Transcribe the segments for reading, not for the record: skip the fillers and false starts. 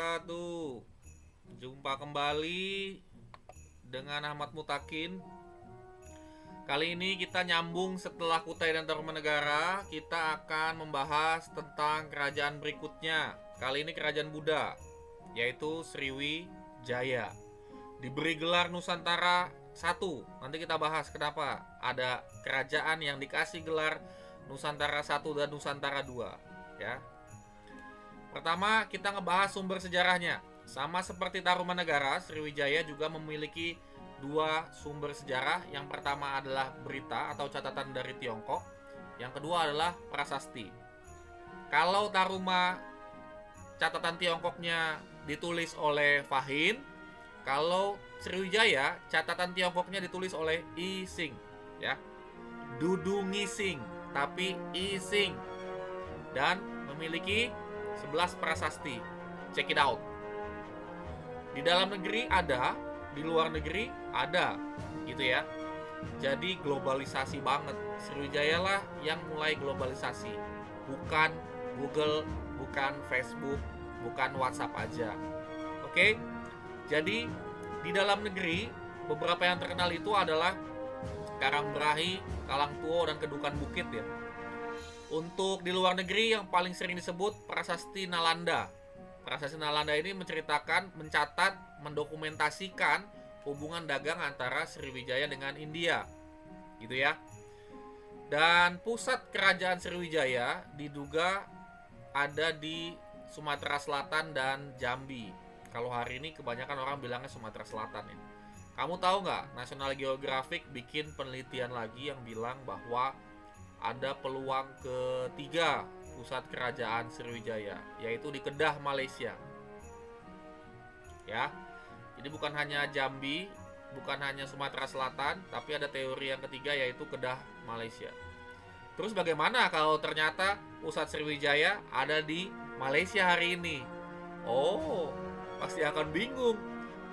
wabarakatuh. Jumpa kembali dengan Ahmad Mutakin. Kali ini kita nyambung setelah Kutai dan Tarumanegara. Kita akan membahas tentang kerajaan berikutnya. Kali ini kerajaan Buddha, yaitu Sriwijaya. Diberi gelar Nusantara 1. Nanti kita bahas kenapa ada kerajaan yang dikasih gelar Nusantara 1 dan Nusantara 2, ya. Pertama, kita ngebahas sumber sejarahnya. Sama seperti Tarumanegara, Sriwijaya juga memiliki 2 sumber sejarah. Yang pertama adalah berita atau catatan dari Tiongkok. Yang kedua adalah prasasti. Kalau Taruma, catatan Tiongkoknya ditulis oleh Fahin. Kalau Sriwijaya, catatan Tiongkoknya ditulis oleh I Sing, ya. Dudu Ngising, tapi I Sing. Dan memiliki 11 prasasti. Check it out. Di dalam negeri ada, di luar negeri ada, gitu ya. Jadi globalisasi banget. Sriwijaya lah yang mulai globalisasi. Bukan Google, bukan Facebook, bukan WhatsApp aja. Oke? Jadi di dalam negeri beberapa yang terkenal itu adalah Karangbrahi, Kalangtuo, dan Kedukan Bukit, ya. Untuk di luar negeri yang paling sering disebut Prasasti Nalanda. Prasasti Nalanda ini menceritakan, mencatat, mendokumentasikan hubungan dagang antara Sriwijaya dengan India, gitu ya. Dan pusat kerajaan Sriwijaya diduga ada di Sumatera Selatan dan Jambi. Kalau hari ini kebanyakan orang bilangnya Sumatera Selatan, ya. Kamu tahu nggak, National Geographic bikin penelitian lagi yang bilang bahwa ada peluang ketiga pusat kerajaan Sriwijaya, yaitu di Kedah, Malaysia. Ya. Jadi bukan hanya Jambi, bukan hanya Sumatera Selatan, tapi ada teori yang ketiga, yaitu Kedah, Malaysia. Terus bagaimana kalau ternyata pusat Sriwijaya ada di Malaysia hari ini? Oh, pasti akan bingung.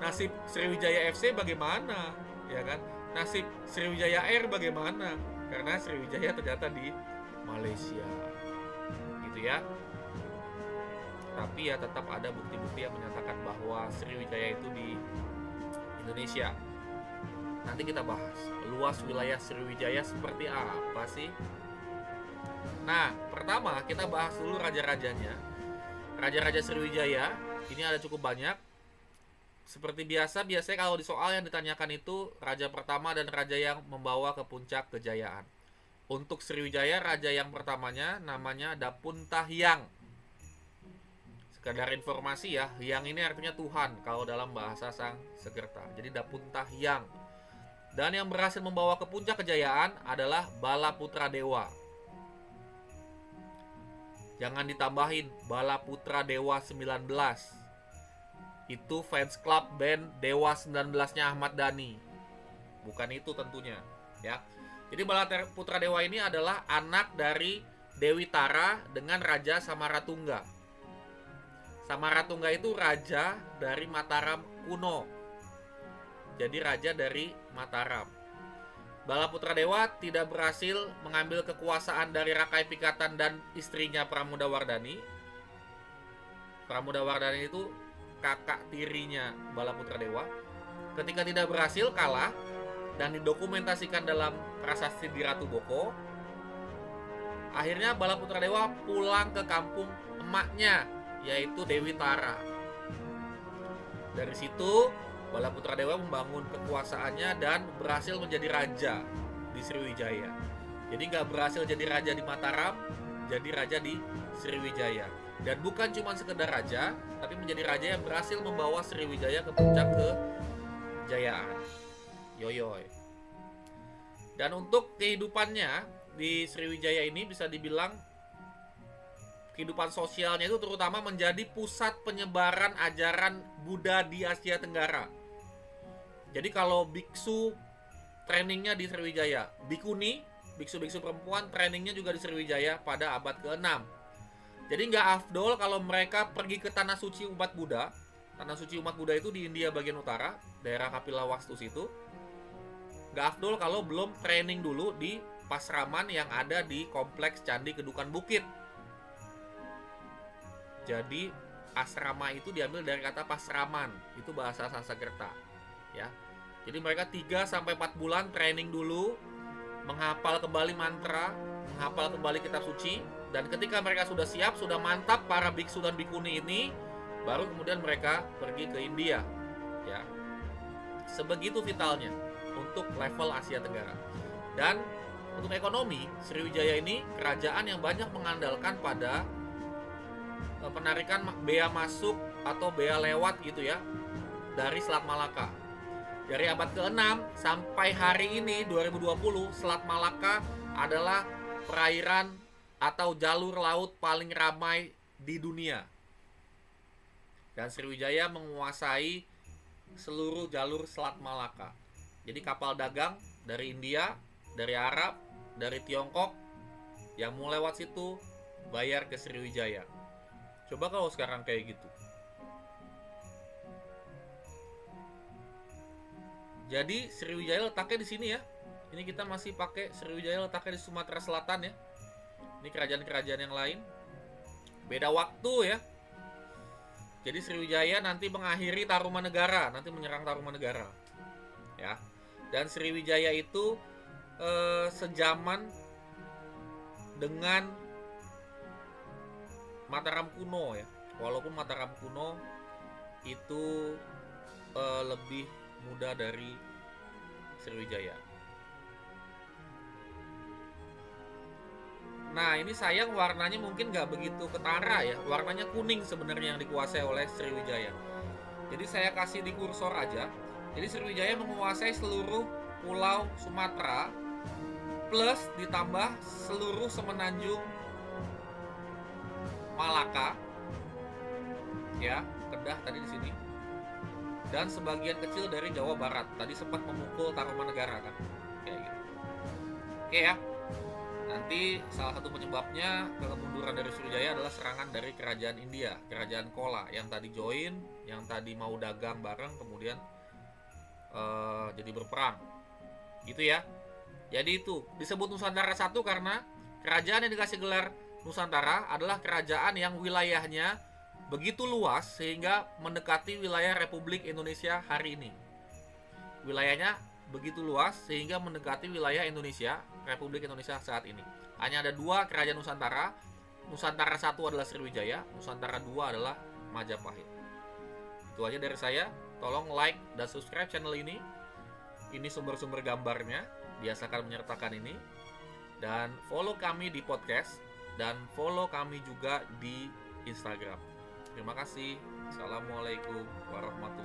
Nasib Sriwijaya FC bagaimana? Ya kan? Nasib Sriwijaya Air bagaimana? Karena Sriwijaya ternyata di Malaysia, gitu ya. Tapi ya tetap ada bukti-bukti yang menyatakan bahwa Sriwijaya itu di Indonesia. Nanti kita bahas luas wilayah Sriwijaya seperti apa sih. Nah, pertama kita bahas dulu raja-rajanya. Raja-raja Sriwijaya ini ada cukup banyak. Seperti biasanya kalau di soal yang ditanyakan itu raja pertama dan raja yang membawa ke puncak kejayaan. Untuk Sriwijaya, raja yang pertamanya namanya Dapunta Hyang. Sekadar informasi ya, Hyang ini artinya Tuhan kalau dalam bahasa Sang Sekerta. Jadi Dapunta Hyang. Dan yang berhasil membawa ke puncak kejayaan adalah Balaputra Dewa. Jangan ditambahin Balaputra Dewa 19. Itu fans club band Dewa 19-nya Ahmad Dhani. Bukan itu tentunya, ya. Jadi Balaputra Dewa ini adalah anak dari Dewi Tara dengan Raja Samaratungga. Samaratungga itu raja dari Mataram kuno. Jadi raja dari Mataram. Balaputra Dewa tidak berhasil mengambil kekuasaan dari Rakai Pikatan dan istrinya Pramodawardhani. Pramodawardhani itu kakak tirinya Balaputra Dewa. Ketika tidak berhasil, kalah, dan didokumentasikan dalam prasasti di Ratu Boko. Akhirnya Balaputra Dewa pulang ke kampung emaknya, yaitu Dewi Tara. Dari situ Balaputra Dewa membangun kekuasaannya dan berhasil menjadi raja di Sriwijaya. Jadi nggak berhasil jadi raja di Mataram, jadi raja di Sriwijaya. Dan bukan cuma sekedar raja, tapi menjadi raja yang berhasil membawa Sriwijaya ke puncak kejayaan. Yoyoy. Dan untuk kehidupannya di Sriwijaya ini bisa dibilang kehidupan sosialnya itu terutama menjadi pusat penyebaran ajaran Buddha di Asia Tenggara. Jadi kalau biksu trainingnya di Sriwijaya, bikuni, biksu-biksu perempuan trainingnya juga di Sriwijaya pada abad ke-6. Jadi nggak afdol kalau mereka pergi ke tanah suci umat Buddha. Tanah suci umat Buddha itu di India bagian utara, daerah Kapilavastu situ. Nggak afdol kalau belum training dulu di pasraman yang ada di kompleks Candi Kedukan Bukit. Jadi asrama itu diambil dari kata pasraman, itu bahasa Sanskerta ya. Jadi mereka 3 sampai 4 bulan training dulu, menghafal kembali mantra, menghafal kembali kitab suci, dan ketika mereka sudah siap, sudah mantap para biksu dan bikuni ini, baru kemudian mereka pergi ke India ya. Sebegitu vitalnya untuk level Asia Tenggara. Dan untuk ekonomi, Sriwijaya ini kerajaan yang banyak mengandalkan pada penarikan bea masuk atau bea lewat gitu ya dari Selat Malaka. Dari abad ke-6 sampai hari ini 2020, Selat Malaka adalah perairan atau jalur laut paling ramai di dunia. Dan Sriwijaya menguasai seluruh jalur Selat Malaka. Jadi kapal dagang dari India, dari Arab, dari Tiongkok yang mau lewat situ bayar ke Sriwijaya. Coba kalau sekarang kayak gitu. Jadi Sriwijaya letaknya di sini ya. Ini kita masih pakai Sriwijaya letaknya di Sumatera Selatan ya. Ini kerajaan-kerajaan yang lain. Beda waktu ya. Jadi Sriwijaya nanti mengakhiri Tarumanegara, nanti menyerang Tarumanegara. Ya. Dan Sriwijaya itu sejaman dengan Mataram kuno ya. Walaupun Mataram kuno itu lebih muda dari Sriwijaya. Nah ini sayang warnanya mungkin nggak begitu ketara ya. Warnanya kuning sebenarnya yang dikuasai oleh Sriwijaya. Jadi saya kasih di kursor aja. Jadi Sriwijaya menguasai seluruh pulau Sumatera plus ditambah seluruh semenanjung Malaka, ya, Kedah tadi di sini, dan sebagian kecil dari Jawa Barat. Tadi sempat memukul Tarumanegara kan, kayak gitu. Oke ya. Nanti salah satu penyebabnya kemunduran dari Sriwijaya adalah serangan dari kerajaan India, kerajaan Kola yang tadi join, yang tadi mau dagang bareng, kemudian jadi berperang, gitu ya. Jadi itu disebut Nusantara satu karena kerajaan yang dikasih gelar Nusantara adalah kerajaan yang wilayahnya begitu luas sehingga mendekati wilayah Republik Indonesia hari ini. Wilayahnya begitu luas sehingga mendekati wilayah Indonesia, Republik Indonesia saat ini. Hanya ada 2 kerajaan Nusantara. Nusantara 1 adalah Sriwijaya, Nusantara 2 adalah Majapahit. Itu aja dari saya. Tolong like dan subscribe channel ini. Ini sumber-sumber gambarnya, biasakan menyertakan ini. Dan follow kami di podcast dan follow kami juga di Instagram. Terima kasih. Assalamualaikum warahmatullahi wabarakatuh.